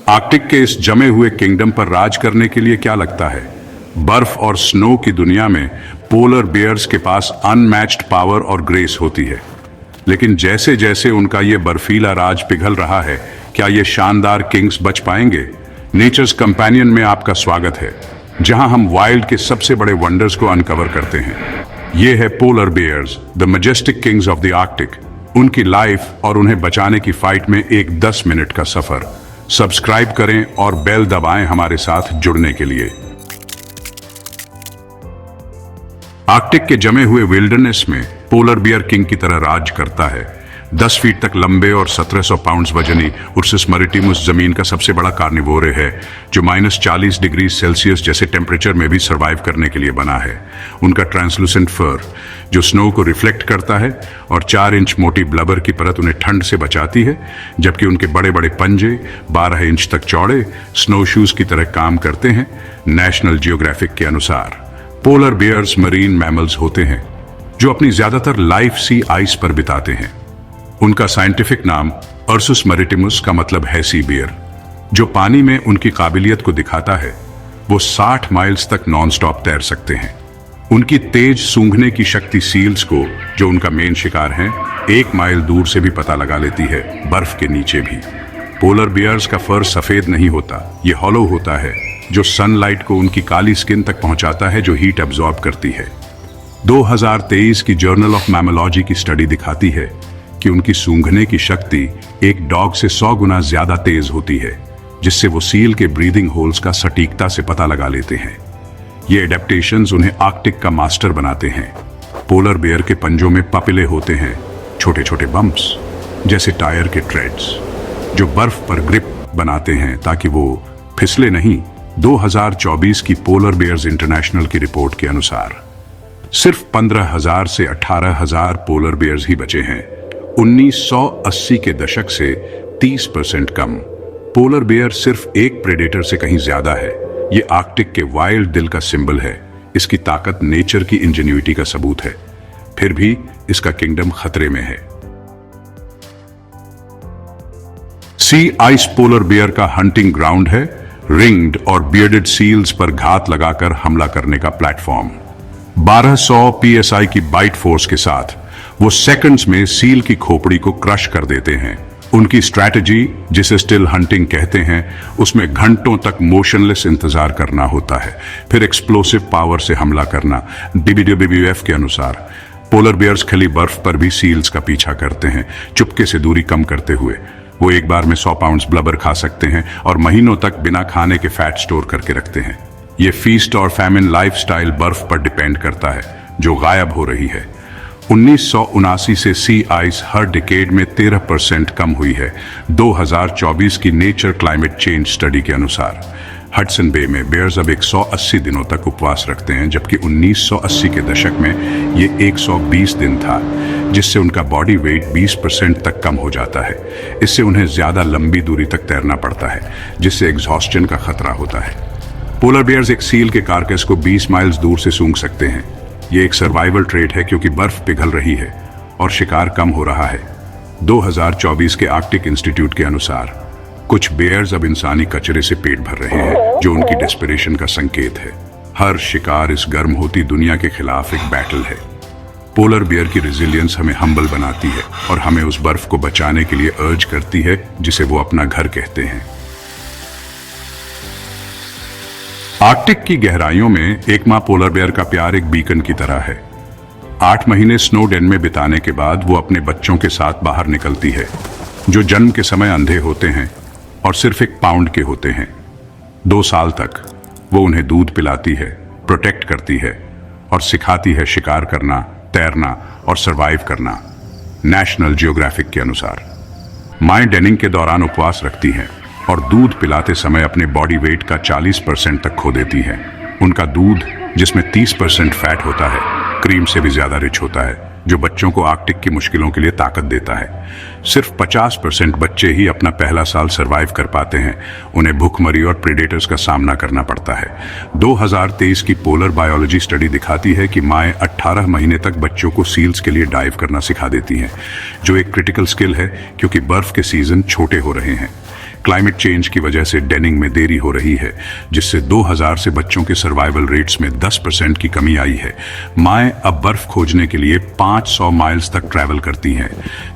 Arctic के इस जमे हुए किंगडम पर राज करने के लिए क्या लगता है? बर्फ और स्नो की दुनिया में पोलर बियर्स के पास अनमैच्ड पावर और ग्रेस होती है। लेकिन जैसे जैसे उनका ये बर्फीला राज पिघल रहा है, क्या ये शानदार किंग्स बच पाएंगे? नेचर्स कंपेनियन में आपका स्वागत है, जहां हम वाइल्ड के सबसे बड़े वंडर्स को अनकवर करते हैं। ये है polar bears, the majestic kings of the Arctic. उनकी लाइफ और उन्हें बचाने की फाइट में एक 10 मिनट का सफर। सब्सक्राइब करें और बेल दबाएं हमारे साथ जुड़ने के लिए। आर्कटिक के जमे हुए विल्डरनेस में पोलर बियर किंग की तरह राज करता है। 10 फीट तक लंबे और 1700 पाउंड्स वजनी उर्सस मैरिटिमस जमीन का सबसे बड़ा कार्निवोर है, जो -40 डिग्री सेल्सियस जैसे टेम्परेचर में भी सर्वाइव करने के लिए बना है। उनका ट्रांसलूसेंट फर, जो स्नो को रिफ्लेक्ट करता है, और 4 इंच मोटी ब्लबर की परत उन्हें ठंड से बचाती है, जबकि उनके बड़े बड़े पंजे 12 इंच तक चौड़े स्नो शूज की तरह काम करते हैं। नेशनल जियोग्राफिक के अनुसार पोलर बियर्स मरीन मैमल्स होते हैं जो अपनी ज्यादातर लाइफ सी आइस पर बिताते हैं। उनका साइंटिफिक नाम अर्सुस मैरिटिमस का मतलब है सी बियर, जो पानी में उनकी काबिलियत को दिखाता है। वो 60 माइल्स तक नॉनस्टॉप तैर सकते हैं। उनकी तेज सूंघने की शक्ति सील्स को, जो उनका मेन शिकार हैं, 1 माइल दूर से भी पता लगा लेती है, बर्फ के नीचे भी। पोलर बियर्स का फर सफेद नहीं होता, ये हॉलो होता है, जो सनलाइट को उनकी काली स्किन तक पहुंचाता है, जो हीट एब्जॉर्ब करती है। 2023 की जर्नल ऑफ मैमोलॉजी की स्टडी दिखाती है कि उनकी सूंघने की शक्ति एक डॉग से 100 गुना ज्यादा तेज होती है, जिससे वो सील के ब्रीदिंग होल्स का सटीकता से पता लगा लेते हैं। ये एडेप्टेशंस उन्हें आर्कटिक का मास्टर बनाते हैं। पोलर बियर के पंजों में पपिले होते हैं, छोटे छोटे बम्प्स जैसे टायर के ट्रेड्स, जो बर्फ पर ग्रिप बनाते हैं ताकि वो फिसले नहीं। 2024 की पोलर बियर्स इंटरनेशनल की रिपोर्ट के अनुसार सिर्फ 15,000 से 18,000 पोलर बियर्स ही बचे हैं। 1980 के दशक से 30% कम। पोलर बियर सिर्फ एक प्रेडेटर से कहीं ज्यादा है। ये आर्कटिक के वाइल्ड दिल का सिंबल है। इसकी ताकत नेचर की इंजेन्युइटी का सबूत है। फिर भी इसका किंगडम खतरे में है। सी आइस पोलर बियर का हंटिंग ग्राउंड है, रिंग्ड और बियर्डेड सील्स पर घात लगाकर हमला करने का प्लेटफॉर्म। 1200 psi की बाइट फोर्स के साथ वो सेकंड्स में सील की खोपड़ी को क्रश कर देते हैं। उनकी स्ट्रैटेजी, जिसे स्टिल हंटिंग कहते हैं, उसमें घंटों तक मोशनलेस इंतजार करना होता है, फिर एक्सप्लोसिव पावर से हमला करना। WWF के अनुसार पोलर बियर्स खली बर्फ पर भी सील्स का पीछा करते हैं, चुपके से दूरी कम करते हुए। वो एक बार में 100 पाउंड्स ब्लबर खा सकते हैं और महीनों तक बिना खाने के फैट स्टोर करके रखते हैं। ये फीस्ट और फैमिन लाइफस्टाइल बर्फ पर डिपेंड करता है, जो गायब हो रही है। 1979 से सी आइस हर डिकेड में 13% कम हुई है। 2024 की नेचर क्लाइमेट चेंज स्टडी के अनुसार हडसन बे में बेयर्स अब 180 दिनों तक उपवास रखते हैं, जबकि 1980 के दशक में ये 120 दिन था, जिससे उनका बॉडी वेट 20% तक कम हो जाता है। इससे उन्हें ज्यादा लंबी दूरी तक तैरना पड़ता है, जिससे एग्जॉस्शन का खतरा होता है। पोलर बियर्स एक सील के कार्केस को 20 माइल्स दूर से सूंघ सकते हैं। ये एक सर्वाइवल ट्रेट है, क्योंकि बर्फ पिघल रही है और शिकार कम हो रहा है। 2024 के आर्कटिक इंस्टीट्यूट के अनुसार कुछ बेयर्स अब इंसानी कचरे से पेट भर रहे हैं, जो उनकी डेस्परेशन का संकेत है। हर शिकार इस गर्म होती दुनिया के खिलाफ एक बैटल है। पोलर बियर की रेजिलियंस हमें हम्बल बनाती है और हमें उस बर्फ को बचाने के लिए अर्ज करती है जिसे वो अपना घर कहते हैं। आर्कटिक की गहराइयों में एक मां पोलर बियर का प्यार एक बीकन की तरह है। 8 महीने स्नो डेन में बिताने के बाद वो अपने बच्चों के साथ बाहर निकलती है, जो जन्म के समय अंधे होते हैं और सिर्फ 1 पाउंड के होते हैं। 2 साल तक वो उन्हें दूध पिलाती है, प्रोटेक्ट करती है और सिखाती है शिकार करना, तैरना और सरवाइव करना। नेशनल जियोग्राफिक के अनुसार माएं डेनिंग के दौरान उपवास रखती हैं और दूध पिलाते समय अपने बॉडी वेट का 40% तक खो देती हैं। उनका दूध, जिसमें 30% फैट होता है, क्रीम से भी ज्यादा रिच होता है, जो बच्चों को आर्कटिक की मुश्किलों के लिए ताकत देता है। सिर्फ 50% बच्चे ही अपना पहला साल सरवाइव कर पाते हैं। उन्हें भूखमरी और प्रेडेटर्स का सामना करना पड़ता है। 2023 की पोलर बायोलॉजी स्टडी दिखाती है कि माएं 18 महीने तक बच्चों को सील्स के लिए डाइव करना सिखा देती हैं, जो एक क्रिटिकल स्किल है, क्योंकि बर्फ के सीजन छोटे हो रहे हैं। क्लाइमेट चेंज की वजह से डेनिंग में देरी हो रही है, जिससे 2000 से बच्चों के सर्वाइवल रेट्स में 10% की कमी आई है। माएँ अब बर्फ खोजने के लिए 500 माइल्स तक ट्रैवल करती हैं,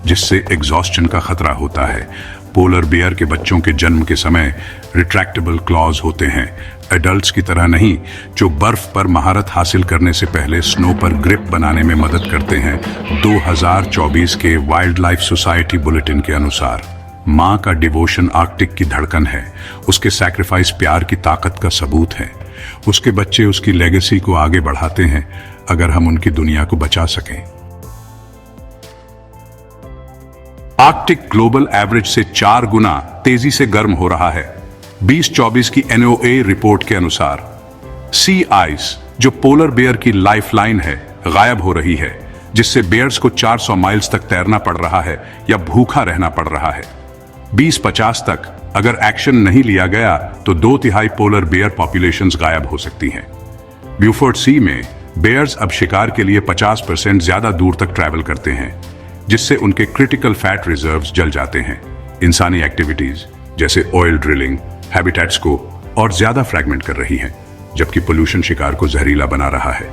जिससे एग्जॉस्शन का खतरा होता है। पोलर बियर के बच्चों के जन्म के समय रिट्रैक्टेबल क्लॉज होते हैं, एडल्ट्स की तरह नहीं, जो बर्फ पर महारत हासिल करने से पहले स्नो पर ग्रिप बनाने में मदद करते हैं। 2024 के वाइल्ड लाइफ सोसाइटी बुलेटिन के अनुसार माँ का डिवोशन आर्कटिक की धड़कन है, उसके सैक्रिफाइस प्यार की ताकत का सबूत है। उसके बच्चे उसकी लेगेसी को आगे बढ़ाते हैं अगर हम उनकी दुनिया को बचा सकें। आर्कटिक ग्लोबल एवरेज से 4 गुना तेजी से गर्म हो रहा है। 2024 की NOAA रिपोर्ट के अनुसार सी आइस, जो पोलर बेयर की लाइफलाइन है, गायब हो रही है, जिससे बेयर्स को 400 माइल्स तक तैरना पड़ रहा है या भूखा रहना पड़ रहा है। 2050 तक अगर एक्शन नहीं लिया गया तो 2/3 पोलर बेयर पॉपुलेशंस गायब हो सकती हैं। ब्यूफोर्ड सी में बेयर्स अब शिकार के लिए 50% ज्यादा दूर तक ट्रैवल करते हैं, जिससे उनके क्रिटिकल फैट रिजर्व्स जल जाते हैं। इंसानी एक्टिविटीज जैसे ऑयल ड्रिलिंग हैबिटेट्स को और ज्यादा फ्रैगमेंट कर रही हैं, जबकि पोल्यूशन शिकार को जहरीला बना रहा है।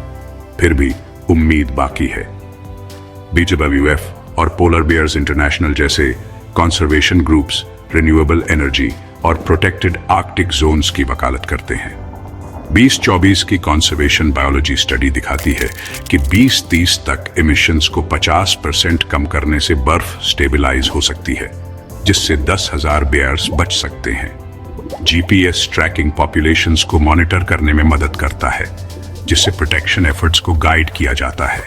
फिर भी उम्मीद बाकी है। BWF और पोलर बियर्स इंटरनेशनल जैसे कंजर्वेशन ग्रुप्स रिन्यूएबल एनर्जी और प्रोटेक्टेड आर्कटिक जोन्स की वकालत करते हैं। 2024 की कंजर्वेशन बायोलॉजी स्टडी दिखाती है कि 2030 तक एमिशंस को 50% कम करने से बर्फ स्टेबलाइज हो सकती है, जिससे 10,000 बेयर्स बच सकते हैं। GPS ट्रैकिंग पॉपुलेशंस को मॉनिटर करने में मदद करता है, जिससे प्रोटेक्शन एफर्ट्स को गाइड किया जाता है।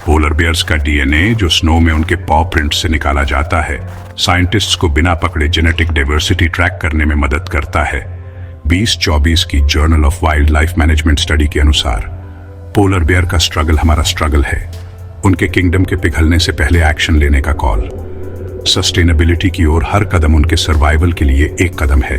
पोलर बेयर्स का DNA, जो स्नो में उनके पॉ प्रिंट से निकाला जाता है, साइंटिस्ट्स को बिना पकड़े जेनेटिक डाइवर्सिटी ट्रैक करने में मदद करता है। 2024 की journal of wild life management study के अनुसार पोलर बेयर का स्ट्रगल हमारा स्ट्रगल है। उनके किंगडम के पिघलने से पहले एक्शन लेने का कॉल। सस्टेनेबिलिटी की ओर हर कदम उनके सर्वाइवल के लिए एक कदम है।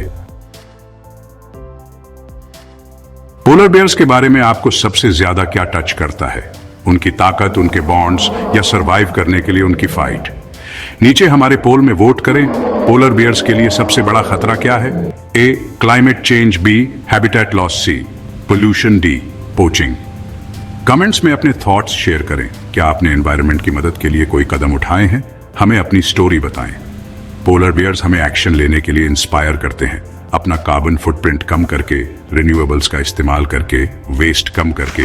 पोलर बेयर्स के बारे में आपको सबसे ज्यादा क्या टच करता है? उनकी ताकत, उनके बॉन्ड्स, या सरवाइव करने के लिए उनकी फाइट? नीचे हमारे पोल में वोट करें। पोलर बियर्स के लिए सबसे बड़ा खतरा क्या है? A, climate change, B, habitat loss, C, pollution, D, poaching. Comments में अपने थॉट्स शेयर करें। क्या आपने एनवायरनमेंट की मदद के लिए कोई कदम उठाए हैं? हमें अपनी स्टोरी बताएं। पोलर बियर्स हमें एक्शन लेने के लिए इंस्पायर करते हैं। अपना कार्बन फुटप्रिंट कम करके, रिन्यूएबल्स का इस्तेमाल करके, वेस्ट कम करके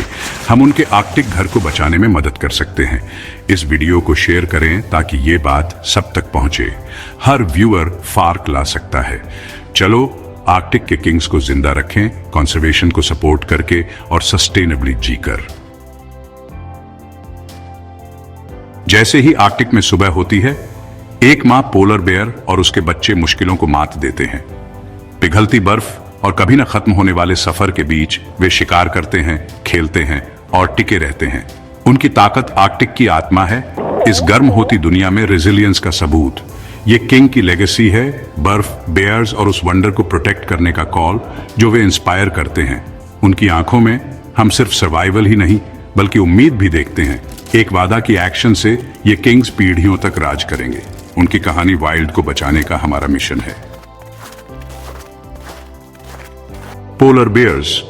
हम उनके आर्कटिक घर को बचाने में मदद कर सकते हैं। इस वीडियो को शेयर करें ताकि ये बात सब तक पहुंचे। हर व्यूअर फार्क ला सकता है। चलो आर्कटिक के किंग्स को जिंदा रखें, कंजर्वेशन को सपोर्ट करके और सस्टेनेबली जीकर। जैसे ही आर्कटिक में सुबह होती है, एक माँ पोलर बेयर और उसके बच्चे मुश्किलों को मात देते हैं। पिघलती बर्फ और कभी न खत्म होने वाले सफर के बीच वे शिकार करते हैं, खेलते हैं और टिके रहते हैं। उनकी ताकत आर्कटिक की आत्मा है, इस गर्म होती दुनिया में रेजिलियंस का सबूत। ये किंग की लेगेसी है, बर्फ, बेयर्स और उस वंडर को प्रोटेक्ट करने का कॉल जो वे इंस्पायर करते हैं। उनकी आंखों में हम सिर्फ सर्वाइवल ही नहीं बल्कि उम्मीद भी देखते हैं। एक वादा की एक्शन से ये किंग्स पीढ़ियों तक राज करेंगे। उनकी कहानी वाइल्ड को बचाने का हमारा मिशन है। पोलर बेयर्स,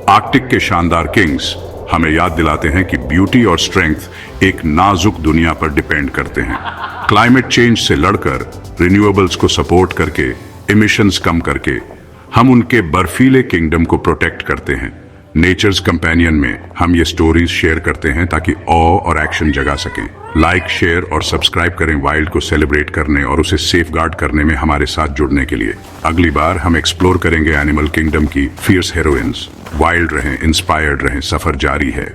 आर्कटिक के शानदार किंग्स, हमें याद दिलाते हैं कि ब्यूटी और स्ट्रेंथ एक नाजुक दुनिया पर डिपेंड करते हैं। क्लाइमेट चेंज से लड़कर, रिन्यूएबल्स को सपोर्ट करके, एमिशंस कम करके हम उनके बर्फीले किंगडम को प्रोटेक्ट करते हैं। नेचर्स कंपेनियन में हम ये स्टोरीज शेयर करते हैं ताकि ऑ और एक्शन जगा सकें। लाइक, शेयर और सब्सक्राइब करें वाइल्ड को सेलिब्रेट करने और उसे सेफगार्ड करने में हमारे साथ जुड़ने के लिए। अगली बार हम एक्सप्लोर करेंगे एनिमल किंगडम की फियर्स हीरोइंस। वाइल्ड रहें, इंस्पायर्ड रहें, सफर जारी है।